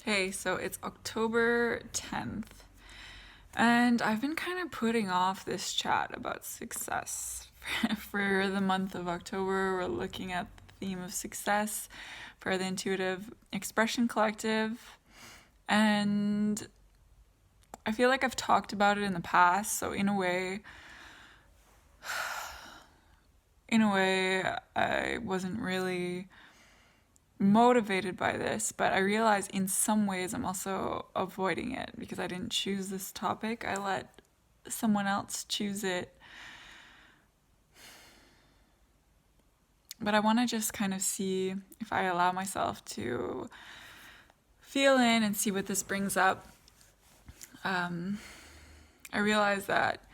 Hey, so it's October 10th, and I've been kind of putting off this chat about success. For the month of October, we're looking at the theme of success for the Intuitive Expression Collective, and I feel like I've talked about it in the past, so in a way, I wasn't really motivated by this, but I realize in some ways I'm also avoiding it because I didn't choose this topic. I let someone else choose it. But I want to just kind of see if I allow myself to feel in and see what this brings up. I realize that,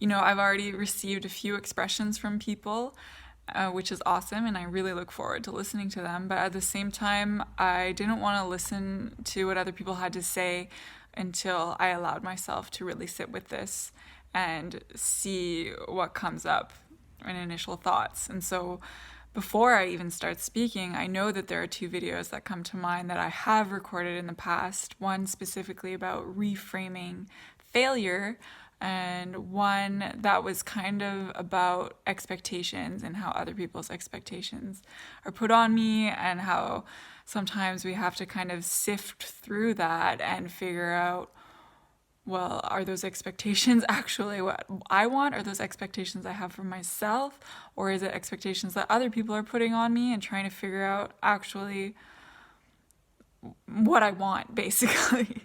I've already received a few expressions from people, which is awesome, and I really look forward to listening to them. But at the same time, I didn't want to listen to what other people had to say until I allowed myself to really sit with this and see what comes up in initial thoughts. And so before I even start speaking, I know that there are two videos that come to mind that I have recorded in the past. One specifically about reframing failure, and one that was kind of about expectations and how other people's expectations are put on me, and how sometimes we have to kind of sift through that and figure out, well, are those expectations actually what I want? Are those expectations I have for myself? Or is it expectations that other people are putting on me, and trying to figure out actually what I want, basically?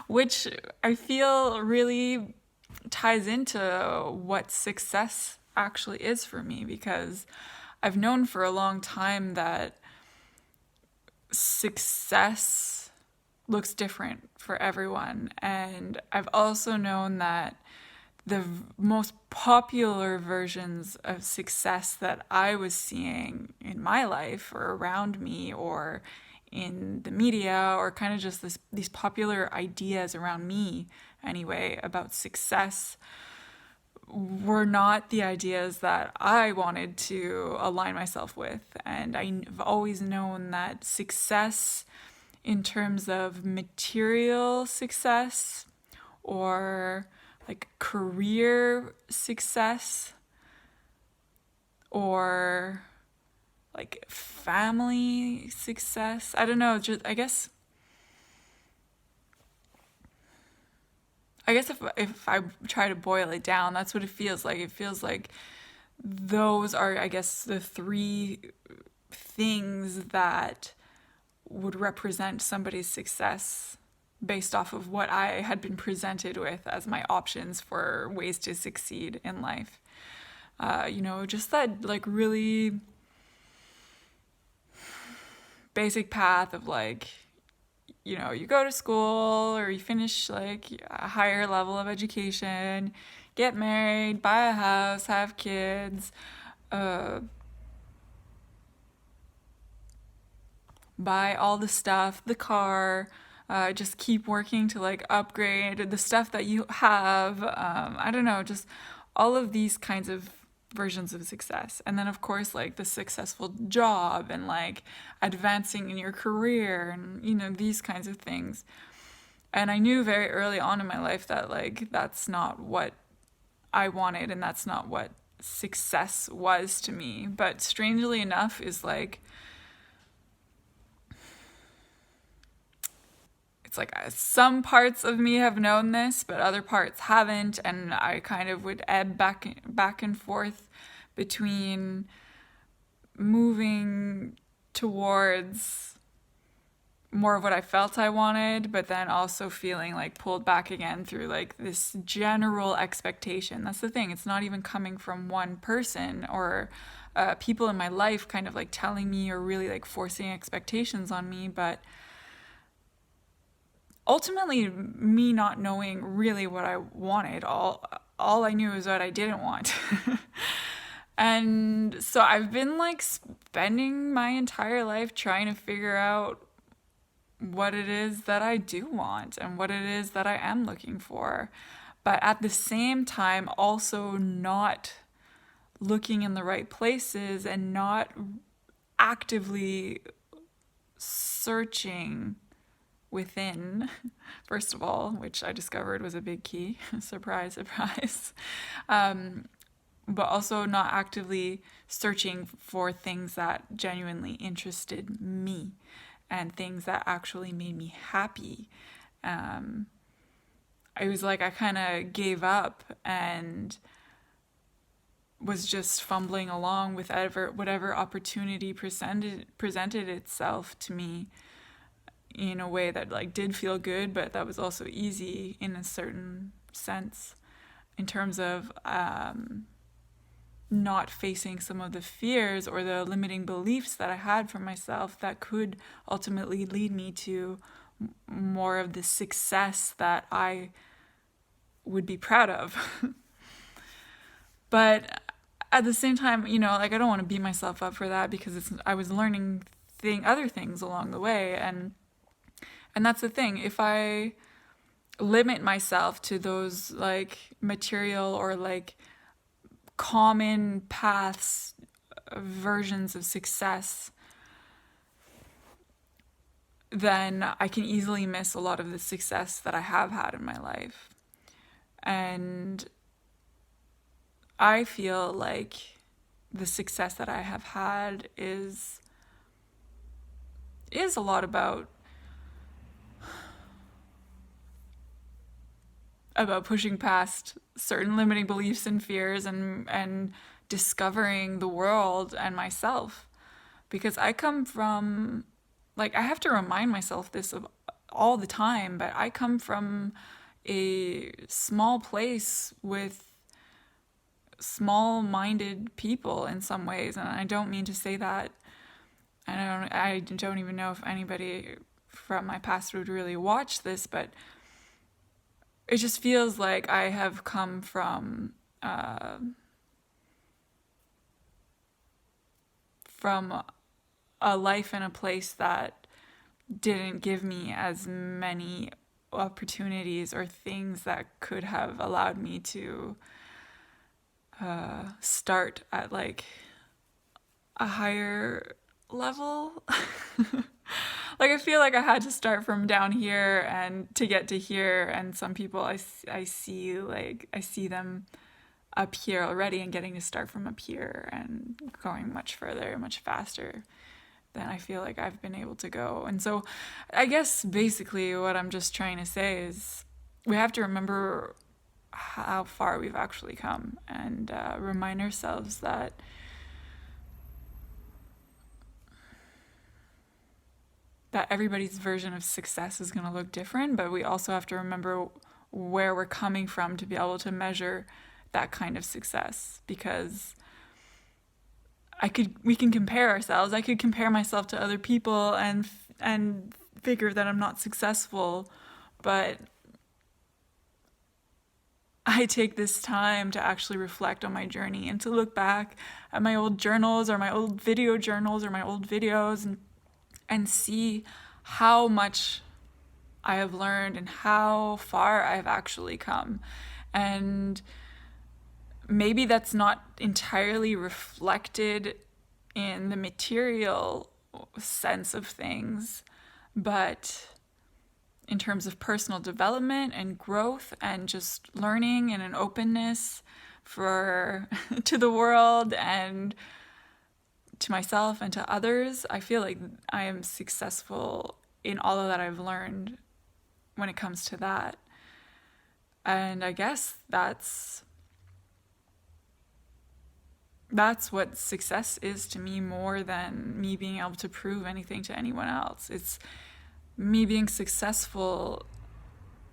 Which I feel really ties into what success actually is for me, because I've known for a long time that success looks different for everyone. And I've also known that the most popular versions of success that I was seeing in my life or around me or in the media, or kind of just these popular ideas around me anyway about success, were not the ideas that I wanted to align myself with. And I've always known that success in terms of material success or like career success or like family success. I don't know, just I guess if I try to boil it down, that's what it feels like. It feels like those are, I guess, the three things that would represent somebody's success based off of what I had been presented with as my options for ways to succeed in life. Just that like really basic path of like, you go to school or you finish like a higher level of education, get married, buy a house, have kids, uh, buy all the stuff, the car, just keep working to like upgrade the stuff that you have. I don't know, just all of these kinds of versions of success. And then, of course, like the successful job and like advancing in your career and, these kinds of things. And I knew very early on in my life that like that's not what I wanted, and that's not what success was to me. But strangely enough, is like it's like some parts of me have known this, but other parts haven't, and I kind of would ebb back and forth between moving towards more of what I felt I wanted, but then also feeling like pulled back again through like this general expectation. That's the thing. It's not even coming from one person or people in my life kind of like telling me or really like forcing expectations on me, but ultimately me not knowing really what I wanted. All I knew is what I didn't want. And so I've been like spending my entire life trying to figure out what it is that I do want and what it is that I am looking for. But at the same time, also not looking in the right places and not actively searching within, first of all, which I discovered was a big key. Surprise, surprise. But also not actively searching for things that genuinely interested me and things that actually made me happy. I was like, I kind of gave up and was just fumbling along with whatever opportunity presented itself to me in a way that like did feel good, but that was also easy in a certain sense in terms of not facing some of the fears or the limiting beliefs that I had for myself that could ultimately lead me to more of the success that I would be proud of. But at the same time, like I don't want to beat myself up for that because I was learning other things along the way, and that's the thing. If I limit myself to those like material or like common paths, versions of success, then I can easily miss a lot of the success that I have had in my life. And I feel like the success that I have had is a lot about pushing past certain limiting beliefs and fears and discovering the world and myself. Because I come from, like, I have to remind myself this all the time, but I come from a small place with small-minded people in some ways, and I don't mean to say that. I don't even know if anybody from my past would really watch this, but it just feels like I have come from a life in a place that didn't give me as many opportunities or things that could have allowed me to start at like a higher level. Like I feel like I had to start from down here and to get to here, and some people I see them up here already and getting to start from up here and going much further, much faster than I feel like I've been able to go. And so I guess basically what I'm just trying to say is we have to remember how far we've actually come and remind ourselves that everybody's version of success is going to look different, but we also have to remember where we're coming from to be able to measure that kind of success. Because we can compare ourselves. I could compare myself to other people and figure that I'm not successful, but I take this time to actually reflect on my journey and to look back at my old journals or my old video journals or my old videos and see how much I have learned and how far I've actually come. And maybe that's not entirely reflected in the material sense of things, but in terms of personal development and growth and just learning and an openness to the world and to myself and to others, I feel like I am successful in all of that I've learned when it comes to that. And I guess that's what success is to me, more than me being able to prove anything to anyone else. It's me being successful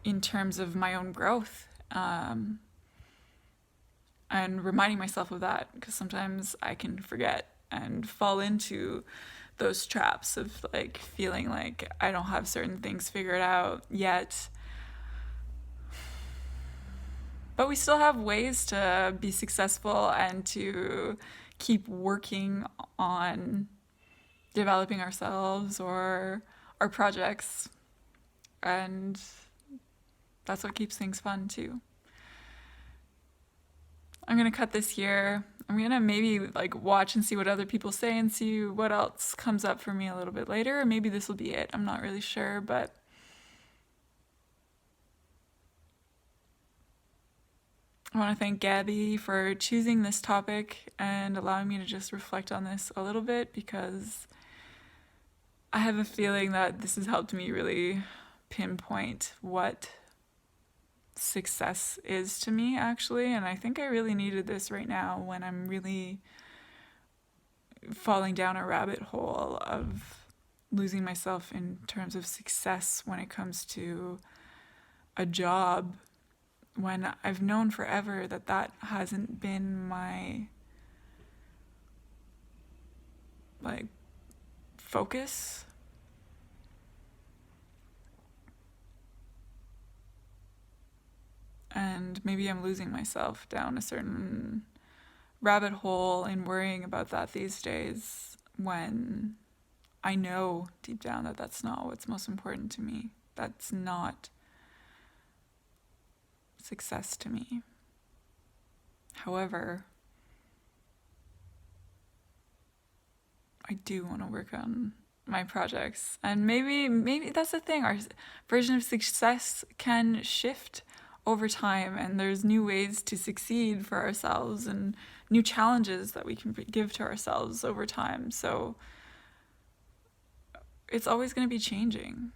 in terms of my own growth, and reminding myself of that, because sometimes I can forget and fall into those traps of like feeling like I don't have certain things figured out yet. But we still have ways to be successful and to keep working on developing ourselves or our projects. And that's what keeps things fun too. I'm going to cut this here. I'm going to maybe like watch and see what other people say and see what else comes up for me a little bit later. Or maybe this will be it. I'm not really sure, but I want to thank Gabby for choosing this topic and allowing me to just reflect on this a little bit, because I have a feeling that this has helped me really pinpoint what success is to me, actually. And I think I really needed this right now when I'm really falling down a rabbit hole of losing myself in terms of success when it comes to a job, when I've known forever that that hasn't been my like focus. And maybe I'm losing myself down a certain rabbit hole in worrying about that these days, when I know deep down that that's not what's most important to me. That's not success to me. However, I do want to work on my projects, and maybe that's the thing. Our version of success can shift over time, and there's new ways to succeed for ourselves and new challenges that we can give to ourselves over time. So it's always going to be changing.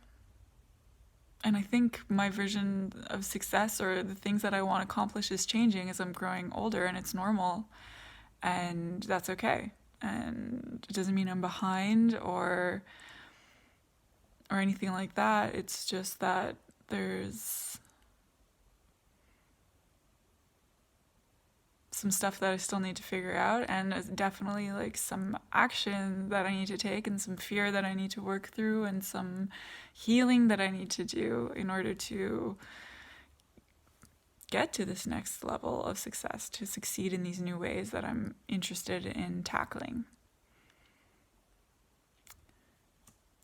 And I think my version of success, or the things that I want to accomplish, is changing as I'm growing older, and it's normal, and that's okay. And it doesn't mean I'm behind or anything like that. It's just that there's some stuff that I still need to figure out, and definitely like some action that I need to take, and some fear that I need to work through, and some healing that I need to do in order to get to this next level of success, to succeed in these new ways that I'm interested in tackling.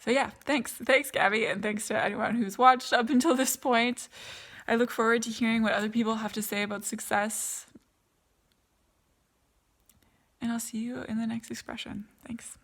So yeah, thanks Gabby, and thanks to anyone who's watched up until this point. I look forward to hearing what other people have to say about success. And I'll see you in the next expression. Thanks.